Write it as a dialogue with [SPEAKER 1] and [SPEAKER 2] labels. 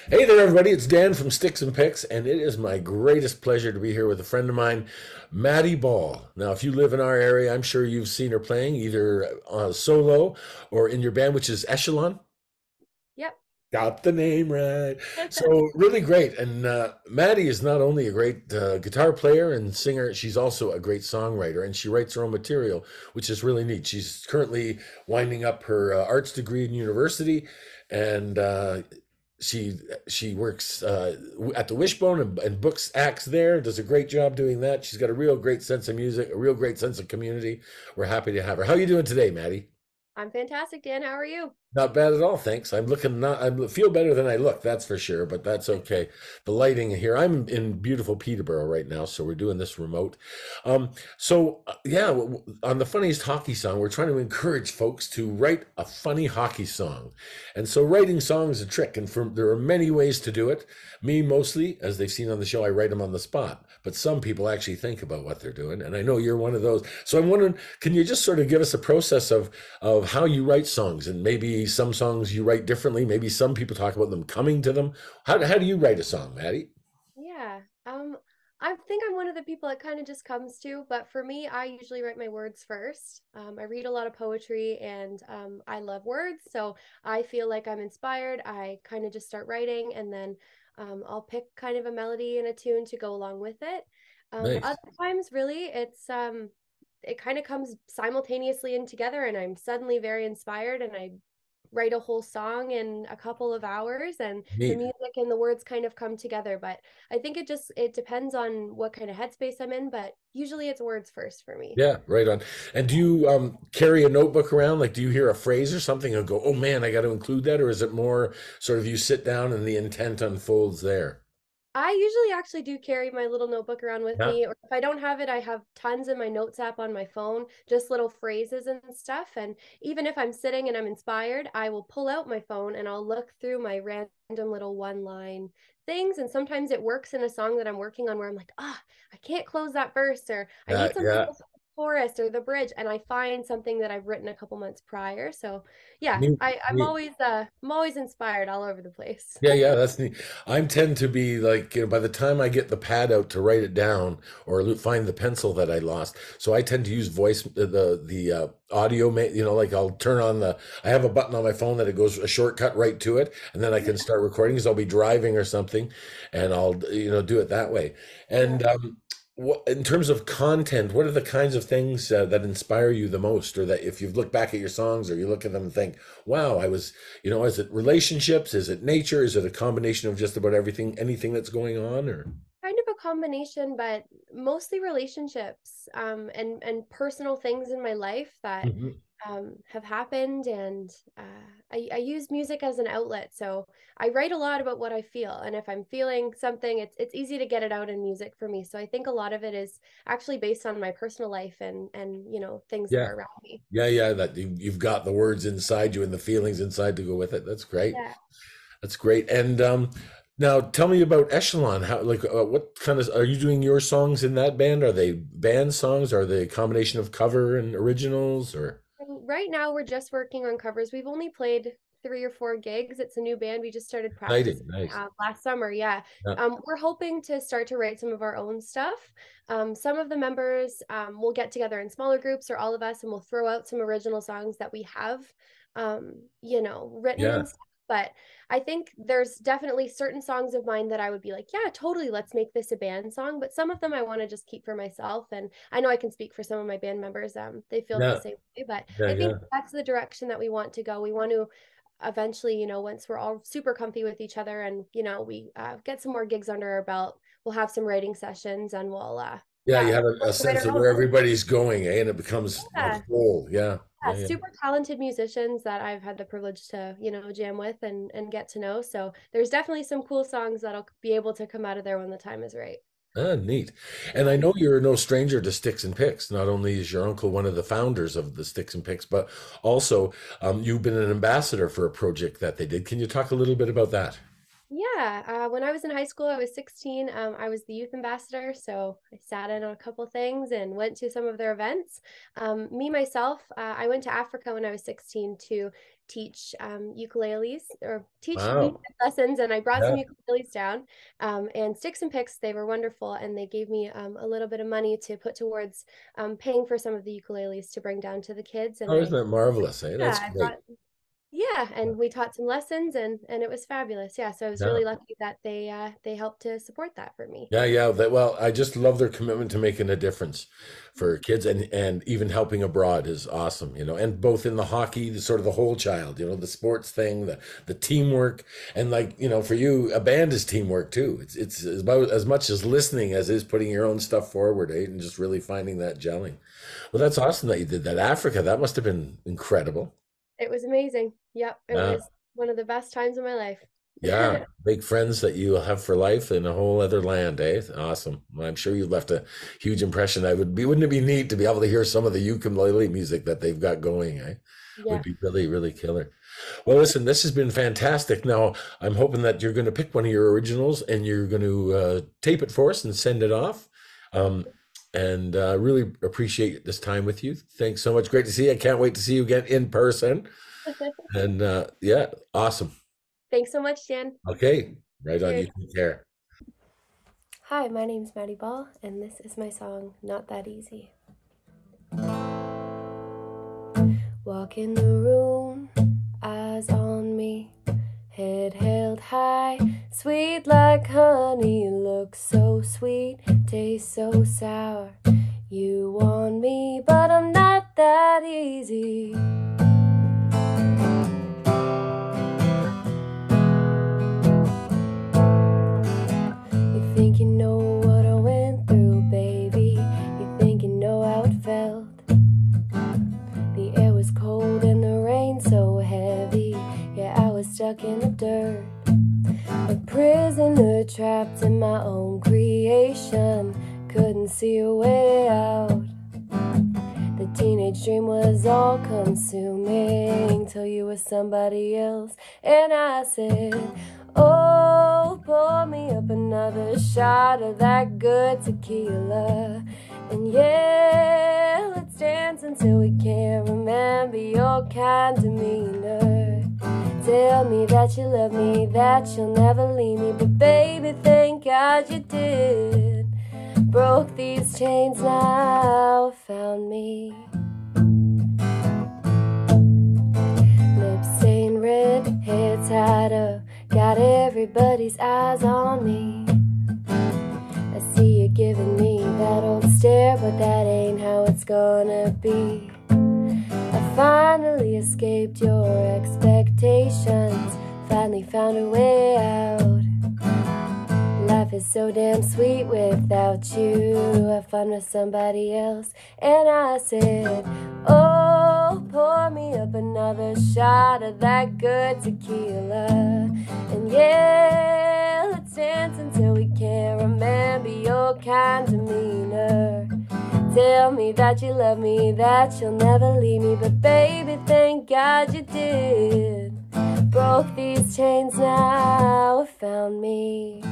[SPEAKER 1] Hey there, everybody. It's Dan from Sticks and Picks, and it is my greatest pleasure to be here with a friend of mine, Maddie Ball. Now, if you live in our area, I'm sure you've seen her playing either solo or in your band, which is Echelon.
[SPEAKER 2] Yep.
[SPEAKER 1] Got the name right. So, really great. And Maddie is not only a great guitar player and singer, she's also a great songwriter, and she writes her own material, which is really neat. She's currently winding up her arts degree in university, and she she works at the Wishbone and books acts there. Does a great job doing that. She's got a real great sense of music, a real great sense of community. We're happy to have her. How are you doing today, Maddie?
[SPEAKER 2] I'm fantastic, Dan. How are you?
[SPEAKER 1] Not bad at all, thanks. I'm looking not I feel better than I look, that's for sure, but that's okay. The lighting here. I'm in beautiful Peterborough right now, so we're doing this remote. Yeah, on the funniest hockey song, we're trying to encourage folks to write a funny hockey song. And so writing songs is a trick, and there are many ways to do it. Me mostly, as they've seen on the show, I write them on the spot, but some people actually think about what they're doing, and I know you're one of those. So I'm wondering, can you just sort of give us a process of how you write songs, and maybe some songs you write differently. Maybe some people talk about them coming to them. How do you write a song, Maddie?
[SPEAKER 2] Yeah. I think I'm one of the people it kind of just comes to, but for me, I usually write my words first. I read a lot of poetry and I love words, so I feel like I'm inspired. I kind of just start writing and then I'll pick kind of a melody and a tune to go along with it.
[SPEAKER 1] Nice.
[SPEAKER 2] Other times, really, it kind of comes simultaneously in together, and I'm suddenly very inspired and I write a whole song in a couple of hours, and the
[SPEAKER 1] Neat.
[SPEAKER 2] music and the words kind of come together. But I think it depends on what kind of headspace I'm in, but usually it's words first for me.
[SPEAKER 1] Yeah, right on. And do you carry a notebook around? Like, do you hear a phrase or something and go, "Oh man, I got to include that," or is it more sort of you sit down and the intent unfolds there?
[SPEAKER 2] I usually actually do carry my little notebook around with
[SPEAKER 1] Yeah.
[SPEAKER 2] me, or if I don't have it, I have tons in my notes app on my phone, just little phrases and stuff. And even if I'm sitting and I'm inspired, I will pull out my phone and I'll look through my random little one line things. And sometimes it works in a song that I'm working on where I'm like, I can't close that verse, or I
[SPEAKER 1] Yeah,
[SPEAKER 2] need something
[SPEAKER 1] yeah.
[SPEAKER 2] else for the chorus or the bridge. And I find something that I've written a couple months prior. So yeah,
[SPEAKER 1] Neat, neat.
[SPEAKER 2] I'm always inspired all over the place.
[SPEAKER 1] Yeah, yeah, that's neat. I tend to be like, by the time I get the pad out to write it down or find the pencil that I lost, so I tend to use voice, the audio, like I'll turn on I have a button on my phone that it goes a shortcut right to it, and then I can start recording because I'll be driving or something, and I'll, do it that way.
[SPEAKER 2] Yeah.
[SPEAKER 1] And what, in terms of content, what are the kinds of things that inspire you the most, or that if you look back at your songs or you look at them and think, wow, is it relationships? Is it nature? Is it a combination of just about everything, anything that's going on? Or
[SPEAKER 2] Kind of a combination, but mostly relationships, and personal things in my life that
[SPEAKER 1] Mhm.
[SPEAKER 2] have happened. And I use music as an outlet, so I write a lot about what I feel, and if I'm feeling something, it's easy to get it out in music for me. So I think a lot of it is actually based on my personal life and things that
[SPEAKER 1] Yeah,
[SPEAKER 2] are around me.
[SPEAKER 1] yeah, yeah. That you've got the words inside you and the feelings inside to go with it. That's great.
[SPEAKER 2] Yeah.
[SPEAKER 1] That's great. And now tell me about Echelon. How, like, what kind of are you doing your songs in that band? Are they band songs? Are they a combination of cover and originals? Or
[SPEAKER 2] So right now, we're just working on covers. We've only played 3 or 4 gigs. It's a new band. We just started
[SPEAKER 1] exciting,
[SPEAKER 2] practicing
[SPEAKER 1] nice.
[SPEAKER 2] last summer. Yeah.
[SPEAKER 1] Yeah,
[SPEAKER 2] We're hoping to start to write some of our own stuff. Some of the members will get together in smaller groups, or all of us, and we'll throw out some original songs that we have, written
[SPEAKER 1] yeah,
[SPEAKER 2] and stuff. But I think there's definitely certain songs of mine that I would be like, yeah, totally, let's make this a band song. But some of them I want to just keep for myself. And I know I can speak for some of my band members. They feel the
[SPEAKER 1] yeah,
[SPEAKER 2] same way. But
[SPEAKER 1] yeah,
[SPEAKER 2] I think
[SPEAKER 1] yeah.
[SPEAKER 2] that's the direction that we want to go. We want to eventually, once we're all super comfy with each other, and, we get some more gigs under our belt, we'll have some writing sessions, and
[SPEAKER 1] Yeah, you have a
[SPEAKER 2] we'll write
[SPEAKER 1] sense
[SPEAKER 2] our
[SPEAKER 1] of
[SPEAKER 2] own.
[SPEAKER 1] where everybody's going, eh? And it becomes a
[SPEAKER 2] Yeah.
[SPEAKER 1] whole. Yeah,
[SPEAKER 2] Yeah,
[SPEAKER 1] yeah, yeah.
[SPEAKER 2] super talented musicians that I've had the privilege to, jam with and get to know. So there's definitely some cool songs that'll be able to come out of there when the time is right.
[SPEAKER 1] Ah, neat. And
[SPEAKER 2] Yeah.
[SPEAKER 1] I know you're no stranger to Sticks and Picks. Not only is your uncle one of the founders of the Sticks and Picks, but also you've been an ambassador for a project that they did. Can you talk a little bit about that?
[SPEAKER 2] Yeah, when I was in high school, I was 16. I was the youth ambassador, so I sat in on a couple things and went to some of their events. Me myself, I went to Africa when I was 16 to teach ukuleles or teach music
[SPEAKER 1] Wow.
[SPEAKER 2] lessons, and I brought some
[SPEAKER 1] Yeah.
[SPEAKER 2] ukuleles down. And Stix and Picks, they were wonderful, and they gave me a little bit of money to put towards paying for some of the ukuleles to bring down to the kids. And
[SPEAKER 1] Oh, isn't that marvelous? Eh?
[SPEAKER 2] yeah,
[SPEAKER 1] That's
[SPEAKER 2] I
[SPEAKER 1] great.
[SPEAKER 2] brought yeah, and we taught some lessons, and it was fabulous. Yeah, so I was
[SPEAKER 1] Yeah.
[SPEAKER 2] really lucky that they helped to support that for me.
[SPEAKER 1] Yeah, yeah. Well, I just love their commitment to making a difference for kids, and even helping abroad is awesome, and both in the hockey, the sort of the whole child, the sports thing, the teamwork, and like, for you, a band is teamwork too. It's about as much as listening as is putting your own stuff forward, eh? And just really finding that gelling. Well, that's awesome that you did that. Africa, that must have been incredible.
[SPEAKER 2] It was amazing. Yep, it
[SPEAKER 1] Yeah.
[SPEAKER 2] was one of the best times of my life.
[SPEAKER 1] Yeah, big friends that you have for life in a whole other land, eh? Awesome. Well, I'm sure you left a huge impression. Wouldn't it be neat to be able to hear some of the ukulele music that they've got going, eh? Would
[SPEAKER 2] Yeah.
[SPEAKER 1] be really, really killer. Well, listen, this has been fantastic. Now, I'm hoping that you're going to pick one of your originals and you're going to tape it for us and send it off. Um, and really appreciate this time with you. Thanks so much. Great to see you. I can't wait to see you again in person. And yeah, awesome.
[SPEAKER 2] Thanks so much, Jan.
[SPEAKER 1] Okay, right on. You
[SPEAKER 2] Cheers.
[SPEAKER 1] take care.
[SPEAKER 2] Hi, my name's Maddie Ball, and this is my song, Not That Easy. Walk in the room, eyes on me, head held high, sweet like honey, look so sweet, taste so sour. You want me, but I'm not that easy. You think you know what I went through, baby. You think you know how it felt. The air was cold and the rain so heavy. Yeah, I was stuck in the dirt, a prisoner trapped in my own creation. Couldn't see a way out. The teenage dream was all consuming till you were somebody else. And I said, oh, pour me up another shot of that good tequila. And yeah, let's dance until we can't remember your kind demeanor. Tell me that you love me, that you'll never leave me. But baby, thank God you did. Broke these chains, now found me. Lips stained red, hair tied up, got everybody's eyes on me. I see you giving me that old stare, but that ain't how it's gonna be. I finally escaped your expectations, finally found a way out. Life is so damn sweet without you. I found with somebody else, and I said, oh, pour me up another shot of that good tequila. And yeah, let's dance until we can't remember your kind demeanor. Tell me that you love me, that you'll never leave me. But baby, thank God you did. Broke these chains, now found me.